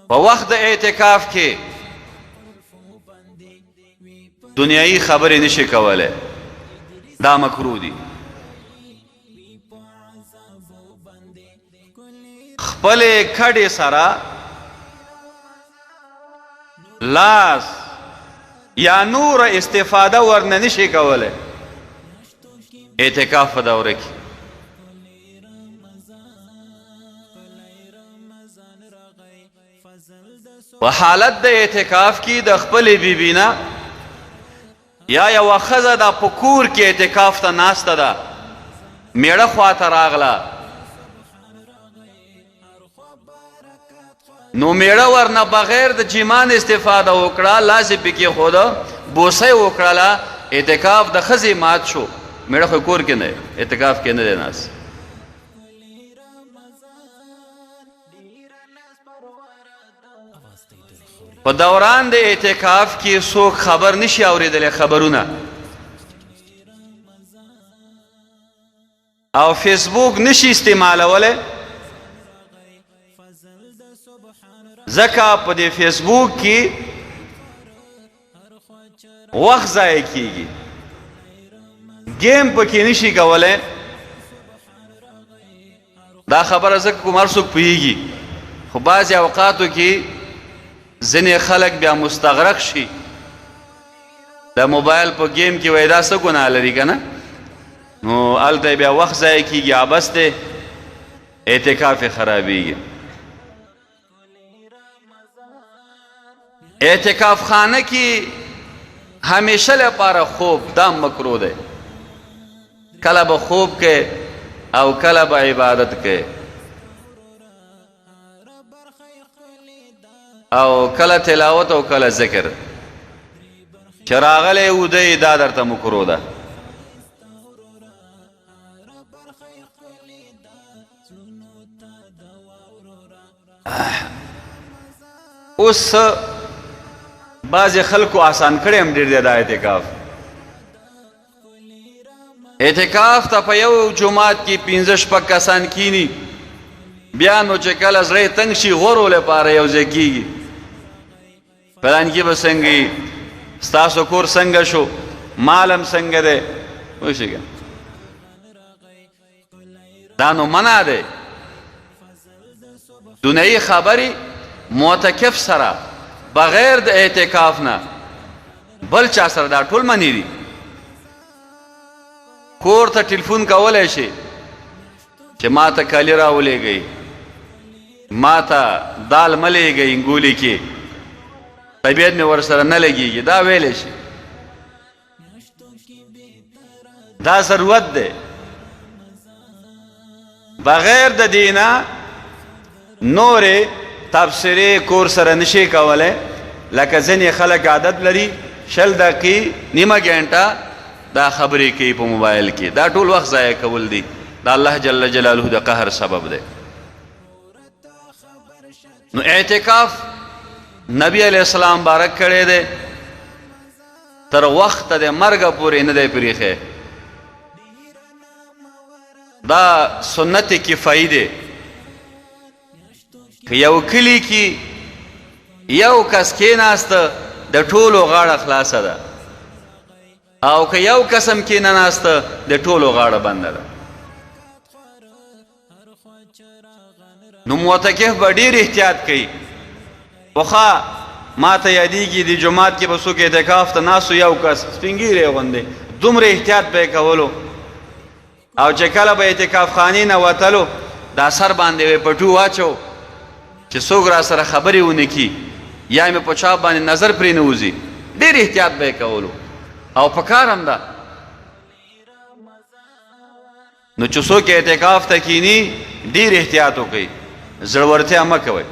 په وخت د اعتکاف کې دنیایي خبرې نشي کولی، دا مکروه دي. خپلې کډې سره لاس یا نور استفاده ورنه نشي کولی اعتکاف په دوره کې. په حالت د اعتکاف کې د خپلې بیبي نه یا یوه ښځه دا په کور کې اعتکاف ته ناسته ده، میړه خواته راغله، نو میړه ورنه بغیر د جیمان استفاده وکړه، لاس یې پکې ښوده، بوسه یې وکړله، اعتکاف د ښځې مات شو. میړه خو کور کې نه اعتکاف کې نه دی ناست. په دوران د اعتکاف کې څوک خبر نشي اورېدلی، خبرونه او فیسبوک نشي استعمالولی، ځکه په دې فیسبوک کې وخت ضایع کیږي، گیم پکې نشي کولی. دا خبره ځکه کوم هر څوک پوهېږي، خو بعضې اوقاتو کې ځینې خلک بیا مستغرق شي د موبایل په گیم کې، وایي دا څه ګناه لري که نه، نو هلته بیا وخت ضایع کېږي، عبث دی، اعتکاف یې خرابېږي. اعتکاف خانه کې همیشه لپاره خوب دا مکروه دی. کله به خوب کې او کله به عبادت کې او کله تلاوت او کله ذکر. چې راغلی اوده دا درته مکروه ده. اوس بعضې خلکو آسان کړی هم ډېر دی دا اعتکاف. اعتکاف ته په یو جماعت کې 15-16 کسان کینی، بیا نو چې کله زړه تنګ شي غورو لپاره یو ځای کېږي، فلانکي به څنګه یي، ستاسو کور څنګه شو، مال هم څنګه دی، پوه شئ که دا نو منع دی. دنیایي خبرې معتکف سره بغیر د اعتکاف نه بل چا سره دا ټول منې دي. کور ته ټلیفون کولی شي چې ما ته کالي راولېږئ، ما ته دال مه لېږئ انګولي کې، طبیعت مې ورسره نه لګېږي، دا ویلی شي. دا ضرورت دی. بغیر د دې نه نورې تبصرې کور سره نشي کولی. لکه ځینې خلک عادت لري 20 دقیقې نیمه ګنټه دا خبرې کوي په موبایل کې، دا ټول وخت ضایع کول دي، دا الله جل جلاله د قهر سبب دی. نو اعتکاف نبی علیہ السلام بارک کړی دی، تر وخت د مرګه پورې نه دی پرېښی. دا سنت کفایي دی. که یو کلي کې یو کس کېناسته د ټولو غاړه خلاصه ده، او که یو کسم کې نناسته د ټولو غاړه بنده ده. نو معتکف به ډېر احتیاط کوي. پخوا ما ته یادېږي د جومات کې به څوک اعتکاف ته ناست یو کس سپین ږیری غوندې، دومره احتیاط به یې کولو، او چې کله به اعتکاف خانې نه وتلو دا سر باندې به پټو واچو چې څوک را سره خبرې ونه کي یا مې په چا باندې نظر پرې نه وځي. ډېر احتیاط به یې کولو او پکار هم ده. نو چې څوک اعتکاف ته کینی ډېر احتیاط وکړئ، زړورتیا مه کوئ.